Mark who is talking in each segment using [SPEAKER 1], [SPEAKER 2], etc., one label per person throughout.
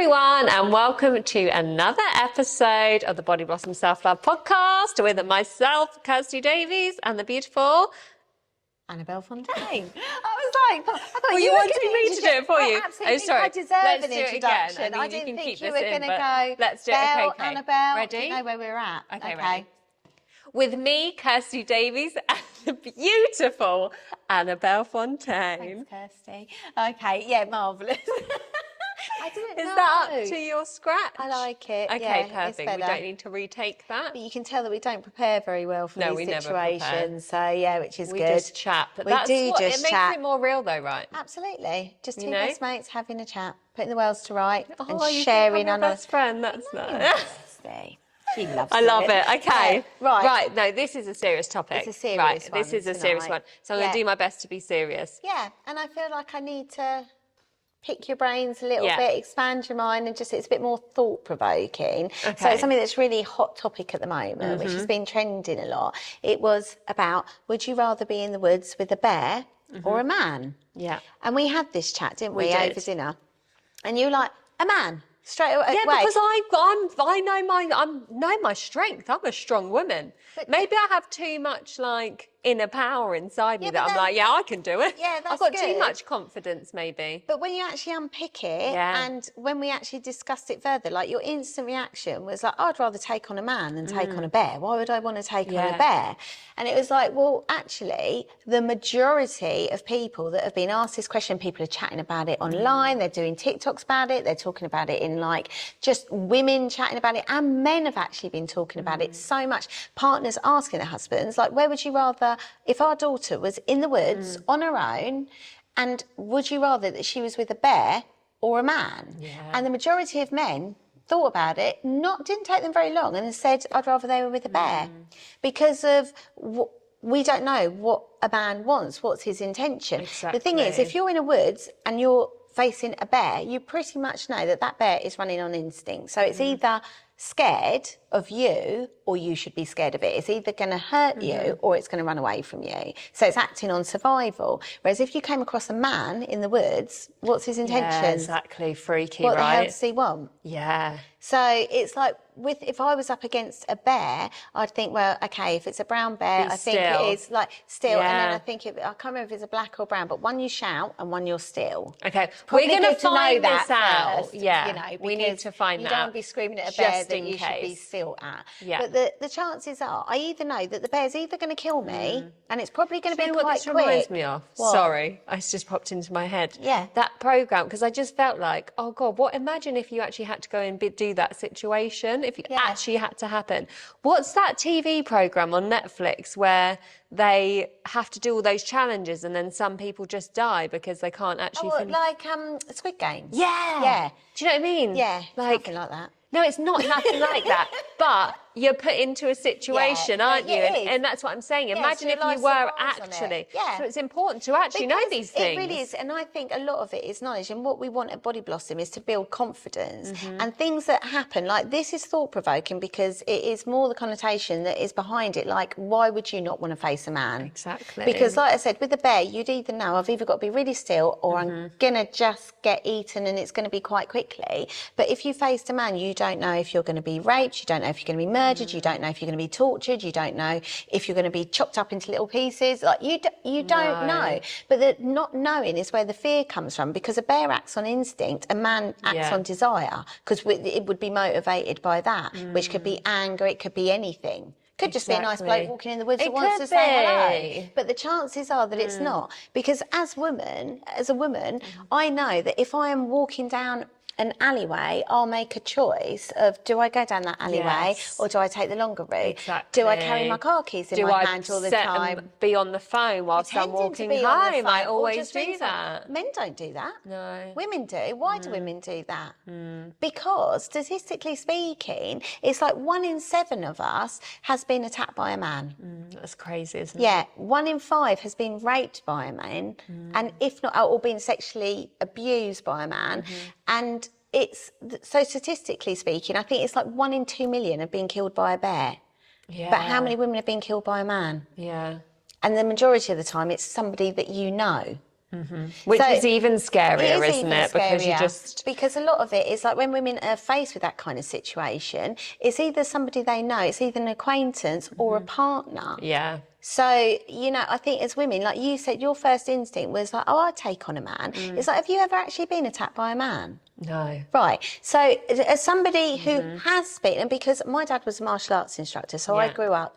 [SPEAKER 1] everyone, and welcome to another episode of the BodiBlossom Self Love Podcast with myself, Kirsty Davies, and the beautiful
[SPEAKER 2] Annabelle Fontaine. I was like, I thought
[SPEAKER 1] well, you wanted me to do it for you.
[SPEAKER 2] Absolutely.
[SPEAKER 1] Oh, sorry.
[SPEAKER 2] I deserve
[SPEAKER 1] Let's
[SPEAKER 2] an
[SPEAKER 1] do it
[SPEAKER 2] introduction.
[SPEAKER 1] again.
[SPEAKER 2] I didn't think you were going to go.
[SPEAKER 1] Let's do
[SPEAKER 2] Belle,
[SPEAKER 1] it. Okay.
[SPEAKER 2] Annabelle.
[SPEAKER 1] Ready?
[SPEAKER 2] You know where we're at.
[SPEAKER 1] Okay. Ready. With me, Kirsty Davies, and the beautiful Annabelle Fontaine.
[SPEAKER 2] Thanks, Kirsty. Okay. Yeah, marvellous. I didn't know.
[SPEAKER 1] Is that up to your scratch?
[SPEAKER 2] I like it.
[SPEAKER 1] Okay,
[SPEAKER 2] yeah,
[SPEAKER 1] perfect. We don't need to retake that.
[SPEAKER 2] But you can tell that we don't prepare very well for these situations. So yeah, which is
[SPEAKER 1] we
[SPEAKER 2] good.
[SPEAKER 1] We just chat. But
[SPEAKER 2] we do just
[SPEAKER 1] it
[SPEAKER 2] chat.
[SPEAKER 1] makes it more real though, right?
[SPEAKER 2] Absolutely. Just two best mates having a chat, putting the worlds to right, and
[SPEAKER 1] you
[SPEAKER 2] sharing
[SPEAKER 1] on
[SPEAKER 2] our
[SPEAKER 1] best friend. That's nice.
[SPEAKER 2] She loves
[SPEAKER 1] I love it. Okay.
[SPEAKER 2] Yeah,
[SPEAKER 1] right. No, this is a serious topic.
[SPEAKER 2] It's a serious one.
[SPEAKER 1] This is a serious one. So I'm going to do my best to be serious.
[SPEAKER 2] Yeah, and I feel like I need to pick your brains a little bit, expand your mind, and just it's a bit more thought-provoking. Okay. So it's something that's really hot topic at the moment, which has been trending a lot. It was about, would you rather be in the woods with a bear or a man? Yeah. And we had this chat, didn't we over dinner? And you were like, a man. Straight away.
[SPEAKER 1] Yeah, because I know my strength. I'm a strong woman. But maybe I have too much inner power inside me that I'm like, I can do it.
[SPEAKER 2] Yeah, that's
[SPEAKER 1] I've got too much confidence, maybe.
[SPEAKER 2] But when you actually unpick it, and when we actually discussed it further, your instant reaction was like, I'd rather take on a man than take on a bear. Why would I want to take on a bear? And it was like, well, actually, the majority of people that have been asked this question, people are chatting about it online, they're doing TikToks about it, they're talking about it in just women chatting about it, and men have actually been talking about it so much. Partners asking their husbands, where would you rather, if our daughter was in the woods on her own, and would you rather that she was with a bear or a man? Yeah. And the majority of men thought about it, didn't take them very long, and said, I'd rather they were with a bear. Because of we don't know what a man wants, what's his intention. Exactly. The thing is, if you're in a woods and you're facing a bear, you pretty much know that bear is running on instinct. So it's either scared of you or you should be scared of it. It's either going to hurt you or it's going to run away from you. So it's acting on survival. Whereas if you came across a man in the woods, what's his intention?
[SPEAKER 1] Yeah, exactly. Freaky,
[SPEAKER 2] what the hell does he want?
[SPEAKER 1] Yeah.
[SPEAKER 2] So it's if I was up against a bear, I'd think, well, okay, if it's a brown bear, I think it is still, and then I think I can't remember if it's a black or brown, but one you shout and one you're still.
[SPEAKER 1] Okay,
[SPEAKER 2] probably
[SPEAKER 1] we're going to
[SPEAKER 2] find
[SPEAKER 1] this out.
[SPEAKER 2] First,
[SPEAKER 1] yeah, we need to find that out.
[SPEAKER 2] You don't want to be screaming at a bear that you should be still at. Yeah. But the chances are, I either know that the bear's either going to kill me, and it's probably going to be quite quick.
[SPEAKER 1] Reminds me of? What? Sorry, it's just popped into my head.
[SPEAKER 2] Yeah.
[SPEAKER 1] That programme, because I just felt like, oh God, imagine if you actually had to go and do that situation, if you actually had to happen. What's that TV programme on Netflix where they have to do all those challenges and then some people just die because they can't actually
[SPEAKER 2] Squid Games?
[SPEAKER 1] Yeah.
[SPEAKER 2] Yeah.
[SPEAKER 1] Do you know what I mean?
[SPEAKER 2] Yeah, something like that.
[SPEAKER 1] No, it's not nothing like that. But you're put into a situation, aren't you? And that's what I'm saying. Imagine if you were actually. So it's important to actually know these things.
[SPEAKER 2] It really is. And I think a lot of it is knowledge. And what we want at BodiBlossom is to build confidence. And things that happen, this is thought-provoking because it is more the connotation that is behind it. Why would you not want to face a man?
[SPEAKER 1] Exactly.
[SPEAKER 2] Because like I said, with the bear, you'd either know I've either got to be really still or I'm going to just get eaten and it's going to be quite quickly. But if you faced a man, you don't know if you're going to be raped, you don't know if you're going to be murdered, you don't know if you're going to be tortured, you don't know if you're going to be chopped up into little pieces. You don't know. But the not knowing is where the fear comes from, because a bear acts on instinct, a man acts on desire, because it would be motivated by that, which could be anger, it could be anything. Could just be a nice bloke walking in the woods that wants to say hello. But the chances are that it's not. Because as a woman, I know that if I am walking down an alleyway, I'll make a choice of, do I go down that alleyway or do I take the longer route?
[SPEAKER 1] Exactly.
[SPEAKER 2] Do I carry my car keys in my hand all the time?
[SPEAKER 1] Do I be on the phone whilst I'm walking home? I always do that.
[SPEAKER 2] Men don't do that.
[SPEAKER 1] No.
[SPEAKER 2] Women do. Why do women do that? Because statistically speaking, it's 1 in 7 of us has been attacked by a man.
[SPEAKER 1] That's crazy, isn't it?
[SPEAKER 2] Yeah, 1 in 5 has been raped by a man, and if not, or been sexually abused by a man, and it's so statistically speaking, I think it's 1 in 2 million have been killed by a bear. Yeah. But how many women have been killed by a man?
[SPEAKER 1] Yeah.
[SPEAKER 2] And the majority of the time, it's somebody that you know.
[SPEAKER 1] Which is even scarier, isn't it?
[SPEAKER 2] Because because a lot of it is like when women are faced with that kind of situation, it's either somebody they know, it's either an acquaintance or a partner.
[SPEAKER 1] Yeah.
[SPEAKER 2] So, you know, I think as women, like you said, your first instinct was like, oh, I'd take on a man. It's like, have you ever actually been attacked by a man?
[SPEAKER 1] No.
[SPEAKER 2] Right. So as somebody who has been, and because my dad was a martial arts instructor, so I grew up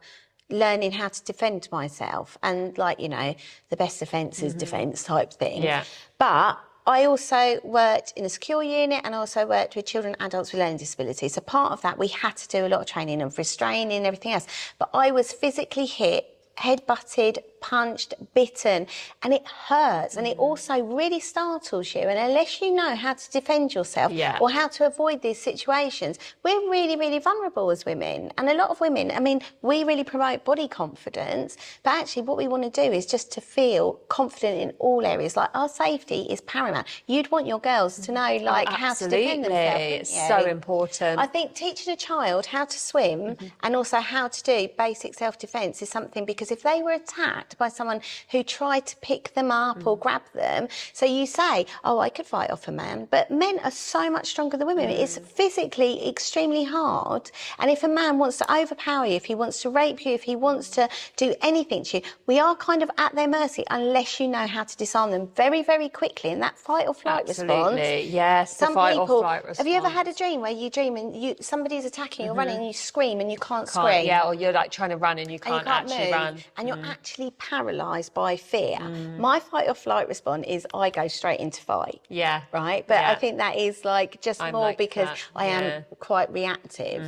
[SPEAKER 2] learning how to defend myself, and like, you know, the best defence is defence type thing.
[SPEAKER 1] Yeah.
[SPEAKER 2] But I also worked in a secure unit, and I also worked with children and adults with learning disabilities. So part of that, we had to do a lot of training and restraining and everything else. But I was physically hit, head-butted, punched, bitten, and it hurts, and it also really startles you. And unless you know how to defend yourself or how to avoid these situations, we're really, really vulnerable as women. And a lot of women, I mean, we really promote body confidence, but actually what we want to do is just to feel confident in all areas. Like, our safety is paramount. You'd want your girls to know, like, how to defend themselves.
[SPEAKER 1] It's so important.
[SPEAKER 2] I think teaching a child how to swim and also how to do basic self-defence is something, because if they were attacked by someone who tried to pick them up or grab them, so you say, oh, I could fight off a man, but men are so much stronger than women. It's physically extremely hard, and if a man wants to overpower you, if he wants to rape you, if he wants to do anything to you, we are kind of at their mercy unless you know how to disarm them very, very quickly. And that fight or flight response.
[SPEAKER 1] Yes, the fight or flight response.
[SPEAKER 2] Have you ever had a dream where you dream and somebody's attacking you, running, and you scream and you can't scream?
[SPEAKER 1] Yeah, or you're like trying to run and you can't actually
[SPEAKER 2] move,
[SPEAKER 1] run.
[SPEAKER 2] and you're actually paralysed by fear. My fight or flight response is I go straight into fight.
[SPEAKER 1] Yeah.
[SPEAKER 2] Right? But I think that is like just more
[SPEAKER 1] like
[SPEAKER 2] because
[SPEAKER 1] that.
[SPEAKER 2] I am quite reactive.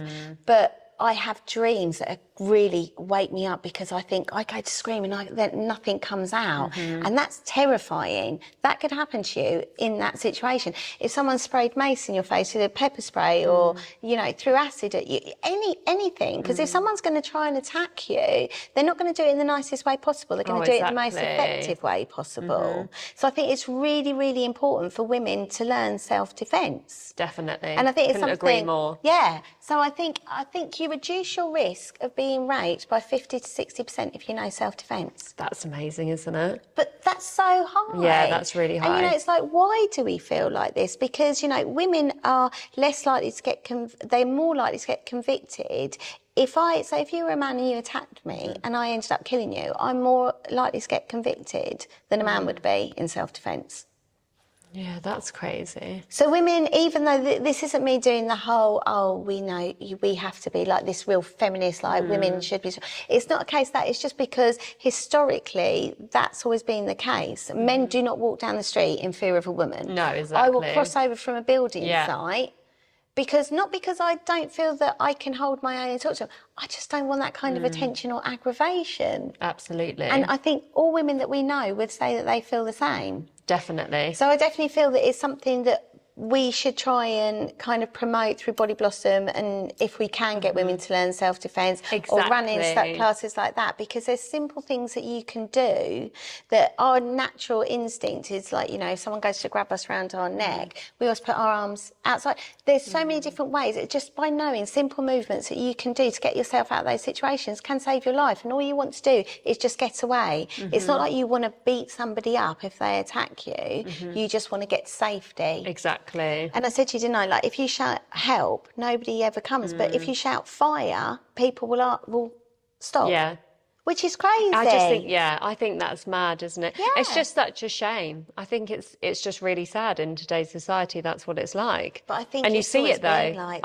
[SPEAKER 2] But I have dreams that really wake me up because I think I go to scream and then nothing comes out. And that's terrifying. That could happen to you in that situation. If someone sprayed mace in your face with a pepper spray or, you know, threw acid at you, anything. Because if someone's going to try and attack you, they're not going to do it in the nicest way possible. They're going to do it in the most effective way possible. So I think it's really, really important for women to learn self-defence.
[SPEAKER 1] Definitely.
[SPEAKER 2] And I think it's something.
[SPEAKER 1] Agree more.
[SPEAKER 2] Yeah. So I think you reduce your risk of being raped by 50 to 60% if you know self-defence.
[SPEAKER 1] That's amazing, isn't it?
[SPEAKER 2] But that's so high.
[SPEAKER 1] Yeah, that's really high.
[SPEAKER 2] And, you know, it's like, why do we feel like this? Because, you know, women are less likely to get, they're more likely to get convicted. If you were a man and you attacked me and I ended up killing you, I'm more likely to get convicted than a man would be in self-defence.
[SPEAKER 1] Yeah, that's crazy.
[SPEAKER 2] So women, even though this isn't me doing the whole, oh, we know we have to be like this real feminist, like women should be. It's not a case that, it's just because historically that's always been the case. Men do not walk down the street in fear of a woman.
[SPEAKER 1] No, exactly.
[SPEAKER 2] I will cross over from a building site not because I don't feel that I can hold my own and talk to them. I just don't want that kind of attention or aggravation.
[SPEAKER 1] Absolutely.
[SPEAKER 2] And I think all women that we know would say that they feel the same.
[SPEAKER 1] Definitely.
[SPEAKER 2] So I definitely feel that it's something that we should try and kind of promote through BodiBlossom, and if we can get women to learn self-defence or run in classes like that, because there's simple things that you can do that our natural instinct is like, you know, if someone goes to grab us around our neck, we always put our arms outside. There's so many different ways. It's just by knowing simple movements that you can do to get yourself out of those situations can save your life, and all you want to do is just get away. It's not like you want to beat somebody up if they attack you. You just want to get to safety.
[SPEAKER 1] Exactly.
[SPEAKER 2] And I said to you, didn't I, like, if you shout help, nobody ever comes. But if you shout fire, people will stop.
[SPEAKER 1] Yeah.
[SPEAKER 2] Which is crazy.
[SPEAKER 1] I think that's mad, isn't it?
[SPEAKER 2] Yeah.
[SPEAKER 1] It's just such a shame. I think it's just really sad in today's society. That's what it's like.
[SPEAKER 2] But I think
[SPEAKER 1] and you see it though.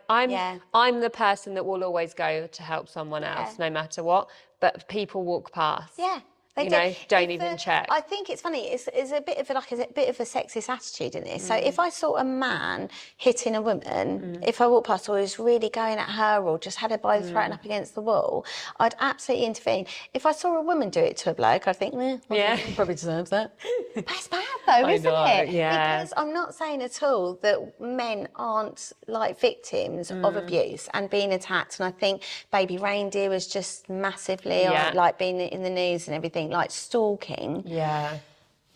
[SPEAKER 2] I'm
[SPEAKER 1] I'm the person that will always go to help someone else, no matter what. But people walk past.
[SPEAKER 2] Yeah. They
[SPEAKER 1] don't even check.
[SPEAKER 2] I think it's funny. It's a bit of a sexist attitude in this. So if I saw a man hitting a woman, if I walked past or he was really going at her or just had her by the throat and up against the wall, I'd absolutely intervene. If I saw a woman do it to a bloke, I'd think, he probably deserves that. That's bad though, isn't it?
[SPEAKER 1] Yeah.
[SPEAKER 2] Because I'm not saying at all that men aren't like victims of abuse and being attacked. And I think Baby Reindeer was just massively like being in the news and everything. Like stalking.
[SPEAKER 1] Yeah.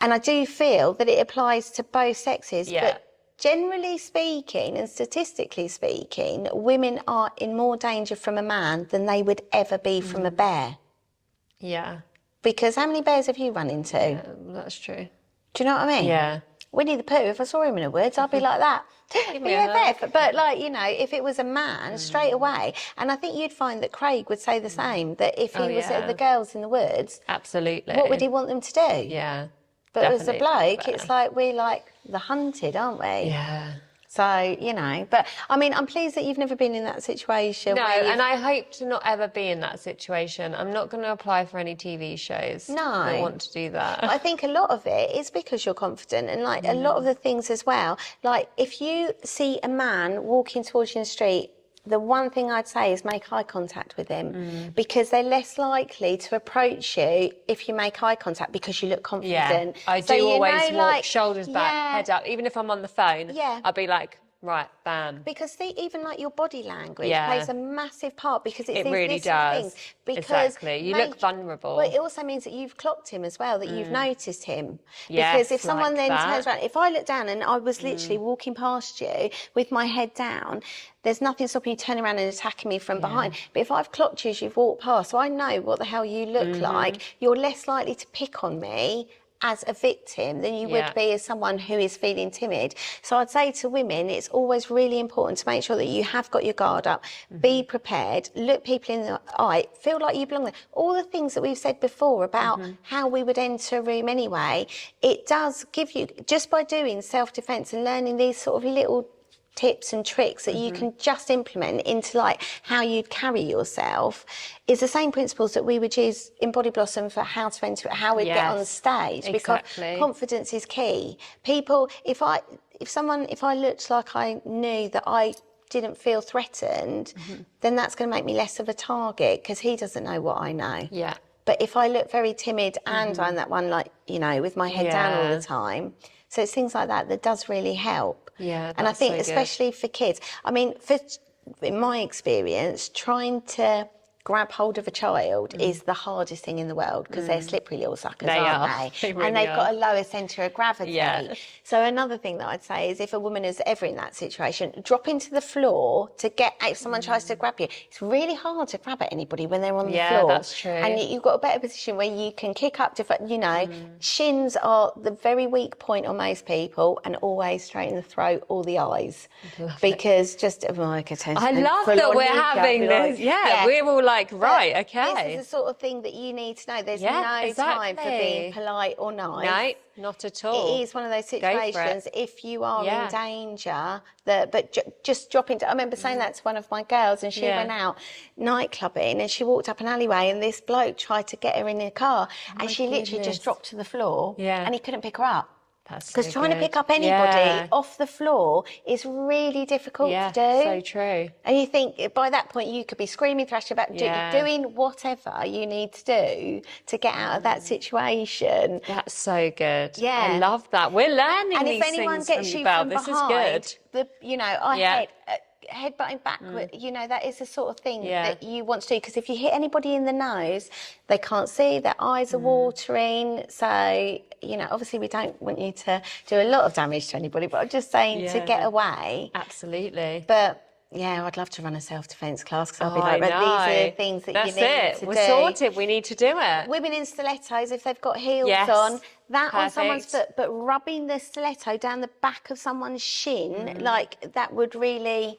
[SPEAKER 2] And I do feel that it applies to both sexes.
[SPEAKER 1] Yeah.
[SPEAKER 2] But generally speaking and statistically speaking, women are in more danger from a man than they would ever be from a bear.
[SPEAKER 1] Yeah.
[SPEAKER 2] Because how many bears have you run into?
[SPEAKER 1] Yeah, that's true.
[SPEAKER 2] Do you know what I mean?
[SPEAKER 1] Yeah.
[SPEAKER 2] Winnie the Pooh, if I saw him in the woods, I'd be like that. But like, you know, if it was a man, straight away. And I think you'd find that Craig would say the same, that if he was at the girls in the woods,
[SPEAKER 1] absolutely,
[SPEAKER 2] what would he want them to do?
[SPEAKER 1] Yeah.
[SPEAKER 2] But as a bloke, it's like we're like the hunted, aren't we?
[SPEAKER 1] Yeah.
[SPEAKER 2] So, you know, but I mean, I'm pleased that you've never been in that situation.
[SPEAKER 1] No, and I hope to not ever be in that situation. I'm not going to apply for any TV shows.
[SPEAKER 2] No.
[SPEAKER 1] I don't want to do that.
[SPEAKER 2] I think a lot of it is because you're confident, and like a lot of the things as well. Like if you see a man walking towards you in the street, the one thing I'd say is make eye contact with him, because they're less likely to approach you if you make eye contact because you look confident.
[SPEAKER 1] Yeah, I do always walk shoulders back, head up. Even if I'm on the phone, I'll be like, right, bam.
[SPEAKER 2] Because even like your body language plays a massive part, because it's
[SPEAKER 1] it
[SPEAKER 2] these
[SPEAKER 1] really does.
[SPEAKER 2] Things. Because
[SPEAKER 1] exactly. You look vulnerable.
[SPEAKER 2] Well, it also means that you've clocked him as well, that you've noticed him.
[SPEAKER 1] Yes,
[SPEAKER 2] because if someone
[SPEAKER 1] like
[SPEAKER 2] then
[SPEAKER 1] that.
[SPEAKER 2] turns around, if I look down and I was literally walking past you with my head down, there's nothing stopping you turning around and attacking me from behind. But if I've clocked you as you've walked past, so I know what the hell you look like, you're less likely to pick on me as a victim than you would be as someone who is feeling timid. So I'd say to women, it's always really important to make sure that you have got your guard up, be prepared, look people in the eye, feel like you belong there. All the things that we've said before about how we would enter a room anyway, it does give you, just by doing self-defense and learning these sort of little tips and tricks that you can just implement into like how you'd carry yourself, is the same principles that we would use in BodiBlossom for how to enter, how we'd get on stage. Because confidence is key. People, if I looked like I knew that I didn't feel threatened, then that's going to make me less of a target, because he doesn't know what I know.
[SPEAKER 1] Yeah.
[SPEAKER 2] But if I look very timid and I'm that one, like, you know, with my head down all the time, so it's things like that that does really help.
[SPEAKER 1] Yeah,
[SPEAKER 2] and I think
[SPEAKER 1] so
[SPEAKER 2] especially for kids, I mean, in my experience, trying to grab hold of a child is the hardest thing in the world, because they're slippery little suckers, aren't they?
[SPEAKER 1] Really
[SPEAKER 2] and they've got a lower centre of gravity.
[SPEAKER 1] Yeah.
[SPEAKER 2] So another thing that I'd say is, if a woman is ever in that situation, dropping to the floor to get, if someone tries to grab you, it's really hard to grab at anybody when they're on the floor.
[SPEAKER 1] Yeah, that's true.
[SPEAKER 2] And you've got a better position where you can kick up, you know, shins are the very weak point on most people, and always straight in the throat or the eyes. Because I
[SPEAKER 1] love that we're having this. We're all like, right, okay.
[SPEAKER 2] This is the sort of thing that you need to know. There's no time for being polite or nice.
[SPEAKER 1] No, not at all.
[SPEAKER 2] It is one of those situations, if you are in danger, just dropping. I remember saying that to one of my girls, and she went out nightclubbing, and she walked up an alleyway, and this bloke tried to get her in the car, and she literally just dropped to the floor, and he couldn't pick her up. Because trying to pick up anybody off the floor is really difficult to do.
[SPEAKER 1] So true.
[SPEAKER 2] And you think by that point you could be screaming, thrashing about, doing whatever you need to do to get out of that situation.
[SPEAKER 1] That's so good.
[SPEAKER 2] Yeah.
[SPEAKER 1] I love that. We're learning
[SPEAKER 2] and
[SPEAKER 1] these
[SPEAKER 2] if anyone
[SPEAKER 1] things
[SPEAKER 2] gets
[SPEAKER 1] from
[SPEAKER 2] you
[SPEAKER 1] Belle.
[SPEAKER 2] from
[SPEAKER 1] This
[SPEAKER 2] behind,
[SPEAKER 1] is good.
[SPEAKER 2] headbutting backward, you know, that is the sort of thing that you want to do. Because if you hit anybody in the nose, they can't see, their eyes are watering. So, you know, obviously we don't want you to do a lot of damage to anybody, but I'm just saying to get away.
[SPEAKER 1] Absolutely.
[SPEAKER 2] But yeah, I'd love to run a self-defence class, because I'll be like, these are the things that you need to do.
[SPEAKER 1] We're sorted. We need to do it.
[SPEAKER 2] Women in stilettos, if they've got heels on, that on someone's foot, but rubbing the stiletto down the back of someone's shin, like that would really...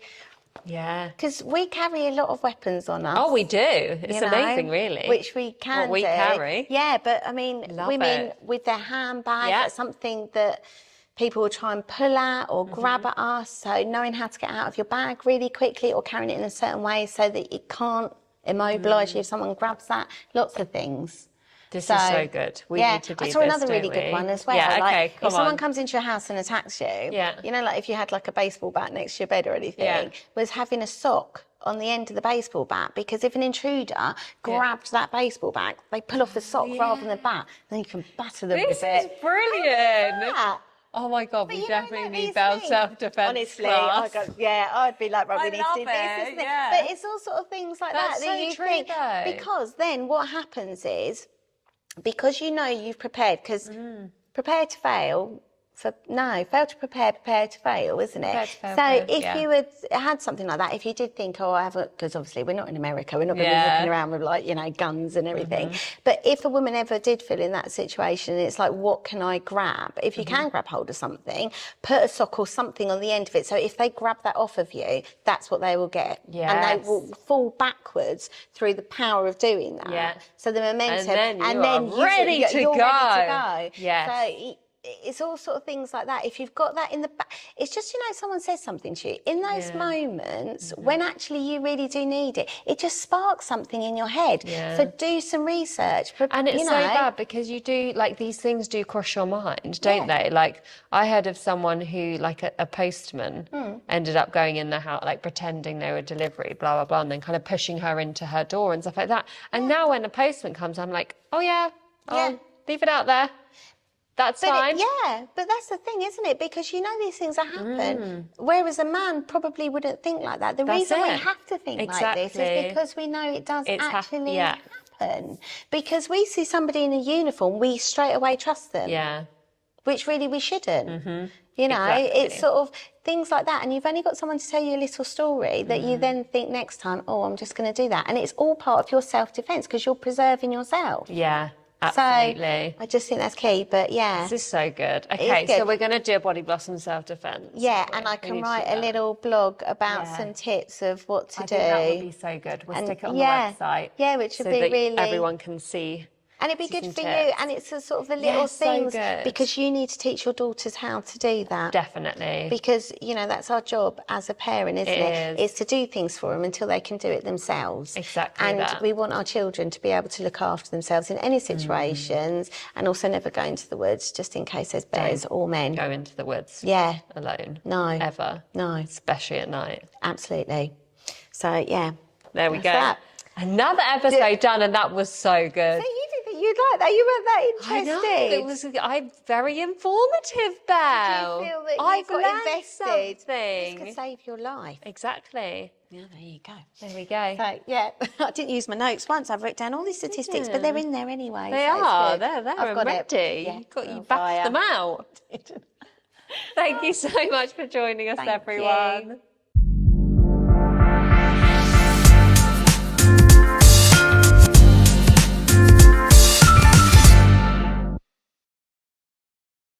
[SPEAKER 1] Yeah.
[SPEAKER 2] Because we carry a lot of weapons on us.
[SPEAKER 1] Oh, we do. It's amazing, really.
[SPEAKER 2] Which we can
[SPEAKER 1] what we carry.
[SPEAKER 2] Yeah, but I mean, women with their handbag, that's something that people will try and pull at or grab at us. So knowing how to get out of your bag really quickly, or carrying it in a certain way so that it can't immobilise you if someone grabs that. Lots of things.
[SPEAKER 1] This is so good. We need to do this.
[SPEAKER 2] I saw another really good one as well.
[SPEAKER 1] Yeah,
[SPEAKER 2] like, if someone comes into your house and attacks you, you know, like if you had like a baseball bat next to your bed or anything, was having a sock on the end of the baseball bat, because if an intruder grabbed that baseball bat, they pull off the sock rather than the bat, then you can batter them with it.
[SPEAKER 1] This is brilliant. Oh my God, we definitely need Belle's self-defence
[SPEAKER 2] Honestly,
[SPEAKER 1] class.
[SPEAKER 2] I'd be like, right, we need to do this,
[SPEAKER 1] it.
[SPEAKER 2] But it's all sort of things like
[SPEAKER 1] That's
[SPEAKER 2] that you
[SPEAKER 1] so true,
[SPEAKER 2] think,
[SPEAKER 1] though.
[SPEAKER 2] because then what happens is, because you know you've prepared, because prepare to fail, So no, fail to prepare, prepare to fail, isn't it? If you had something like that, if you did think, I haven't, because obviously we're not in America, we're not going to be looking around with guns and everything. But if a woman ever did feel in that situation, it's like, what can I grab? If you can grab hold of something, put a sock or something on the end of it. So if they grab that off of you, that's what they will get.
[SPEAKER 1] Yes.
[SPEAKER 2] And they will fall backwards through the power of doing that.
[SPEAKER 1] Yeah.
[SPEAKER 2] So the momentum,
[SPEAKER 1] and then you're ready to go.
[SPEAKER 2] Yes. So it's all sort of things like that. If you've got that in the back, it's just, someone says something to you in those moments when actually you really do need it. It just sparks something in your head. Yeah. So do some research.
[SPEAKER 1] And it's so bad because you do, these things do cross your mind, don't they? Like, I heard of someone who, a postman, ended up going in the house, pretending they were delivery, blah, blah, blah, and then kind of pushing her into her door and stuff like that. And now when a postman comes, I'm like, leave it out there. That's fine.
[SPEAKER 2] But that's the thing, isn't it? Because these things happen. Whereas a man probably wouldn't think like that. The reason we have to think like this is because we know it does actually happen. Because we see somebody in a uniform, we straight away trust them. Yeah. Which really we shouldn't. It's sort of things like that. And you've only got someone to tell you a little story that you then think next time, I'm just going to do that. And it's all part of your self-defence because you're preserving yourself.
[SPEAKER 1] Yeah. Absolutely.
[SPEAKER 2] So I just think that's key, but
[SPEAKER 1] This is so good. Okay, so we're going to do a BodiBlossom self-defense.
[SPEAKER 2] Yeah, and I can write a little blog about some tips of what to do.
[SPEAKER 1] I think that would be so good. We'll stick it on the website.
[SPEAKER 2] Yeah, which would be really...
[SPEAKER 1] everyone can see.
[SPEAKER 2] And it'd be good for you, and it's the sort of the little things, because you need to teach your daughters how to do that.
[SPEAKER 1] Definitely.
[SPEAKER 2] Because, that's our job as a parent, isn't it? Is to do things for them until they can do it themselves.
[SPEAKER 1] Exactly.
[SPEAKER 2] And we want our children to be able to look after themselves in any situations, and also never go into the woods, just in case there's bears or men.
[SPEAKER 1] Go into the woods.
[SPEAKER 2] Yeah.
[SPEAKER 1] Alone.
[SPEAKER 2] No.
[SPEAKER 1] Ever.
[SPEAKER 2] No.
[SPEAKER 1] Especially at night.
[SPEAKER 2] Absolutely. So, yeah.
[SPEAKER 1] There we go. That. Another episode done, and that was so good.
[SPEAKER 2] So you didn't think you'd like that? You weren't that interested.
[SPEAKER 1] I know. I'm very informative, Belle.
[SPEAKER 2] Did you feel that
[SPEAKER 1] I've
[SPEAKER 2] got invested?
[SPEAKER 1] Something.
[SPEAKER 2] This could save your life.
[SPEAKER 1] Exactly.
[SPEAKER 2] Yeah, there you go.
[SPEAKER 1] There we go.
[SPEAKER 2] So, yeah, I didn't use my notes once. I've written down all these statistics, but they're in there anyway.
[SPEAKER 1] They are. They're ready.
[SPEAKER 2] Yeah,
[SPEAKER 1] you backed them out. Thank you so much for joining us, everyone.
[SPEAKER 2] You.